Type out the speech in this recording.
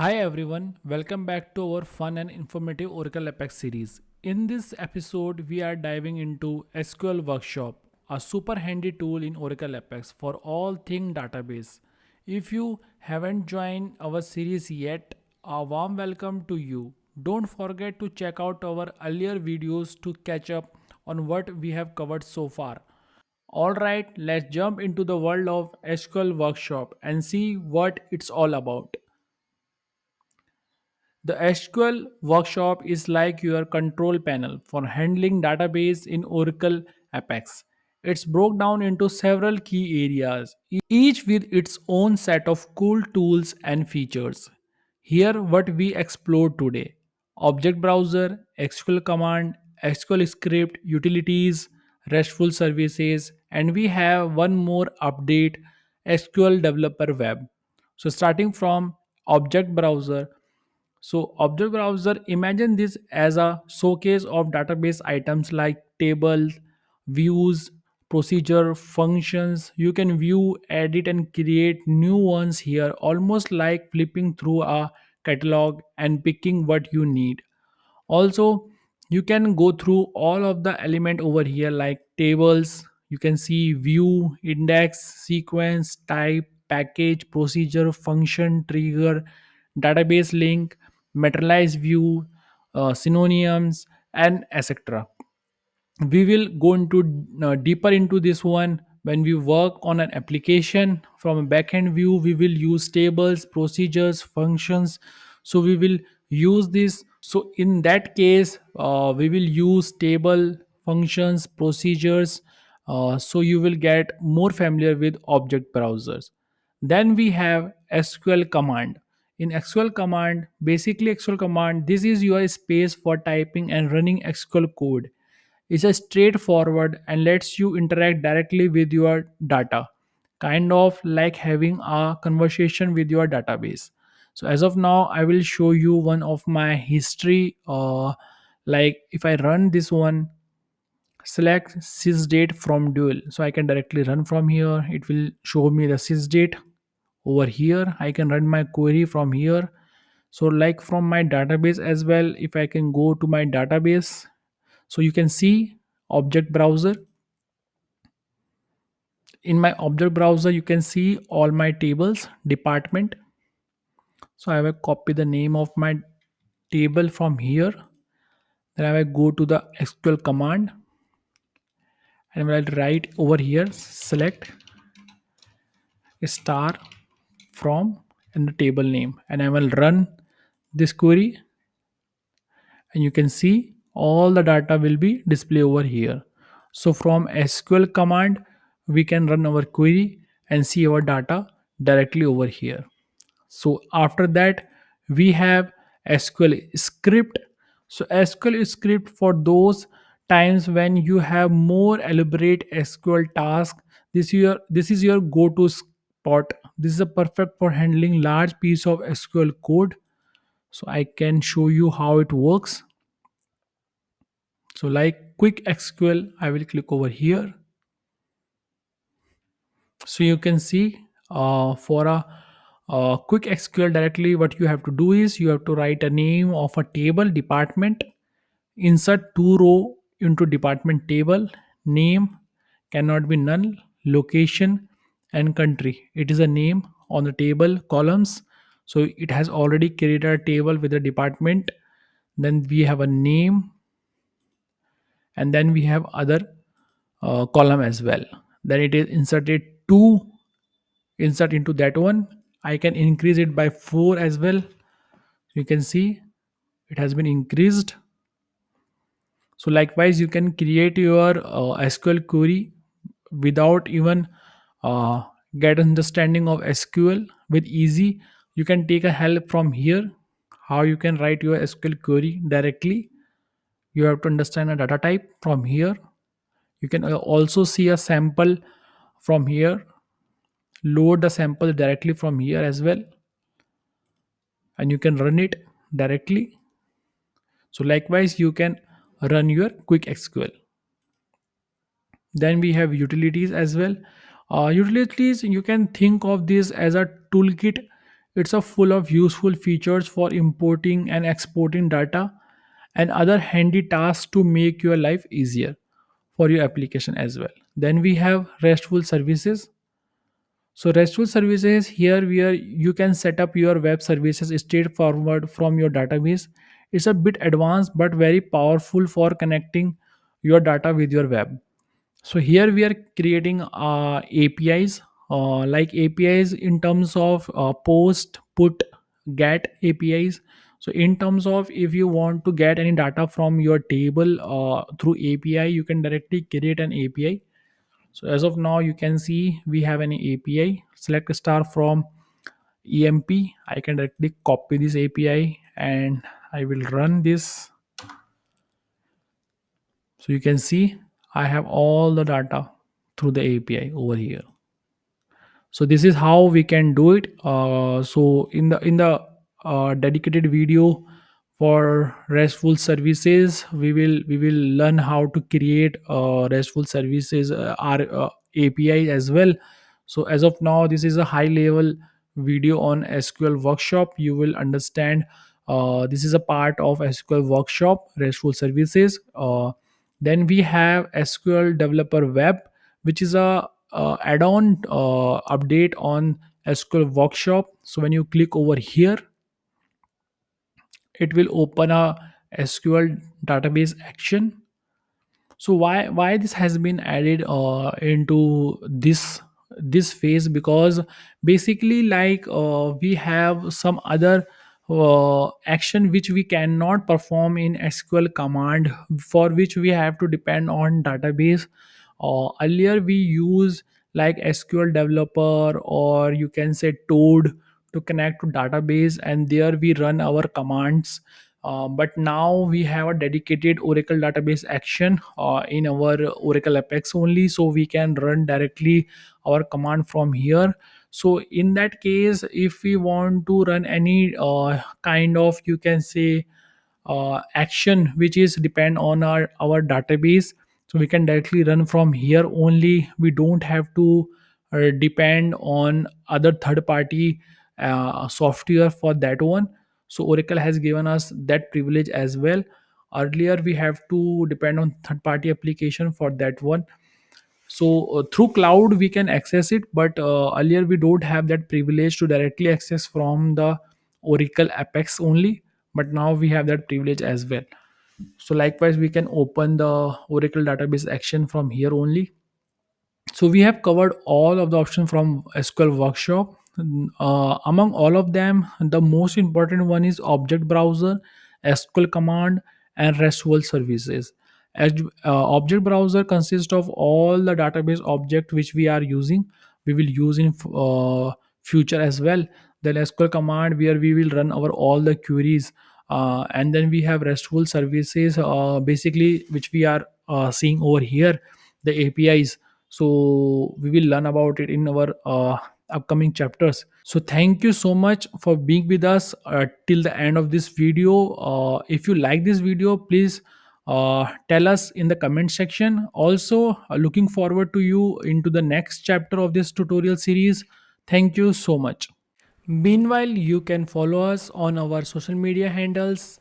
Hi everyone, welcome back to our fun and informative Oracle APEX series. In this episode, we are diving into SQL Workshop, a super handy tool in Oracle APEX for all thing database. If you haven't joined our series yet, a warm welcome to you. Don't forget to check out our earlier videos to catch up on what we have covered so far. Alright, let's jump into the world of SQL Workshop and see what it's all about. The SQL workshop is like your control panel for handling database in Oracle Apex. It's broke down into several key areas, each with its own set of cool tools and features. Here what we explore today. Object browser, SQL command, SQL script, utilities, RESTful services, and we have one more update, SQL developer web. So starting from object browser, so object browser, imagine this as a showcase of database items like tables, views, procedure, functions. You can view, edit and create new ones here, almost like flipping through a catalog and picking what you need. Also, you can go through all of the element over here like tables. You can see view, index, sequence, type, package, procedure, function, trigger, database link, materialized view, synonyms, and etc. We will go into deeper into this one when we work on an application from a backend view. We will use tables, procedures, functions. So we will use this. So in that case, we will use table, functions, procedures. So you will get more familiar with object browsers. Then we have SQL command. In SQL command, basically SQL command, this is your space for typing and running SQL code. It's a straightforward and lets you interact directly with your data, kind of like having a conversation with your database. So as of now, I will show you one of my history. Like if I run this one, select sysdate from dual, so I can directly run from here. It will show me the sysdate over here. I can run my query from here. So like from my database as well, if I can go to my database, so you can see object browser. In my object browser you can see all my tables department. So I will copy the name of my table from here. Then I will go to the SQL command and I will write over here select star from and the table name, and I will run this query, and you can see all the data will be displayed over here. So from SQL command we can run our query and see our data directly over here. So after that we have SQL script. So SQL script for those times when you have more elaborate SQL task. This is your go-to spot. This is a perfect for handling large piece of SQL code. So I can show you how it works. So like quick SQL, I will click over here. So you can see for a quick SQL directly, what you have to do is you have to write a name of a table department, insert two row into department table, name cannot be null, location and country. It is a name on the table columns. So it has already created a table with a department. Then we have a name, and then we have other column as well. Then it is inserted two, insert into that one. I can increase it by 4 as well. You can see it has been increased. So likewise you can create your SQL query without even uh, get understanding of SQL with easy. You can take a help from here, how you can write your SQL query directly. You have to understand a data type from here. You can also see a sample from here, load the sample directly from here as well, and you can run it directly. So likewise you can run your quick SQL. Then we have utilities as well. Utilities, you can think of this as a toolkit It's a full of useful features for importing and exporting data and other handy tasks to make your life easier for your application as well. Then we have RESTful services. So RESTful services here where you can set up your web services straightforward from your database. It's a bit advanced but very powerful for connecting your data with your web. So here we are creating APIs, like APIs in terms of post, put, get APIs. So in terms of if you want to get any data from your table through API, you can directly create an API. So as of now, you can see we have an API. Select a star from EMP. I can directly copy this API and I will run this. So you can see I have all the data through the API over here. So this is how we can do it. So in the dedicated video for RESTful services, we will learn how to create RESTful services our API as well. So as of now, this is a high level video on SQL Workshop. You will understand this is a part of SQL Workshop RESTful services. Then we have SQL Developer Web, which is a add-on update on SQL Workshop. So when you click over here, it will open a SQL database action. So why this has been added into this phase? Because basically like we have some other action which we cannot perform in SQL command, for which we have to depend on database. Earlier we use like SQL developer, or you can say Toad, to connect to database, and there we run our commands. But now we have a dedicated Oracle database action in our Oracle Apex only, so we can run directly our command from here. So in that case, if we want to run any kind of, you can say, action which is depend on our database, so we can directly run from here only. We don't have to depend on other third party software for that one. So Oracle has given us that privilege as well. Earlier we have to depend on third party application for that one. So through cloud we can access it, but earlier we don't have that privilege to directly access from the Oracle Apex only. But now we have that privilege as well. So likewise we can open the Oracle database action from here only. So we have covered all of the options from SQL Workshop. Among all of them, the most important one is Object Browser, SQL Command, and RESTful services. As Object Browser consists of all the database object which we are using. We will use in future as well. Then SQL Command, where we will run our all the queries, and then we have RESTful services, basically which we are seeing over here, the APIs. So we will learn about it in our upcoming chapters. So thank you so much for being with us till the end of this video. If you like this video, please tell us in the comment section. Also, looking forward to you into the next chapter of this tutorial series. Thank you so much. Meanwhile, you can follow us on our social media handles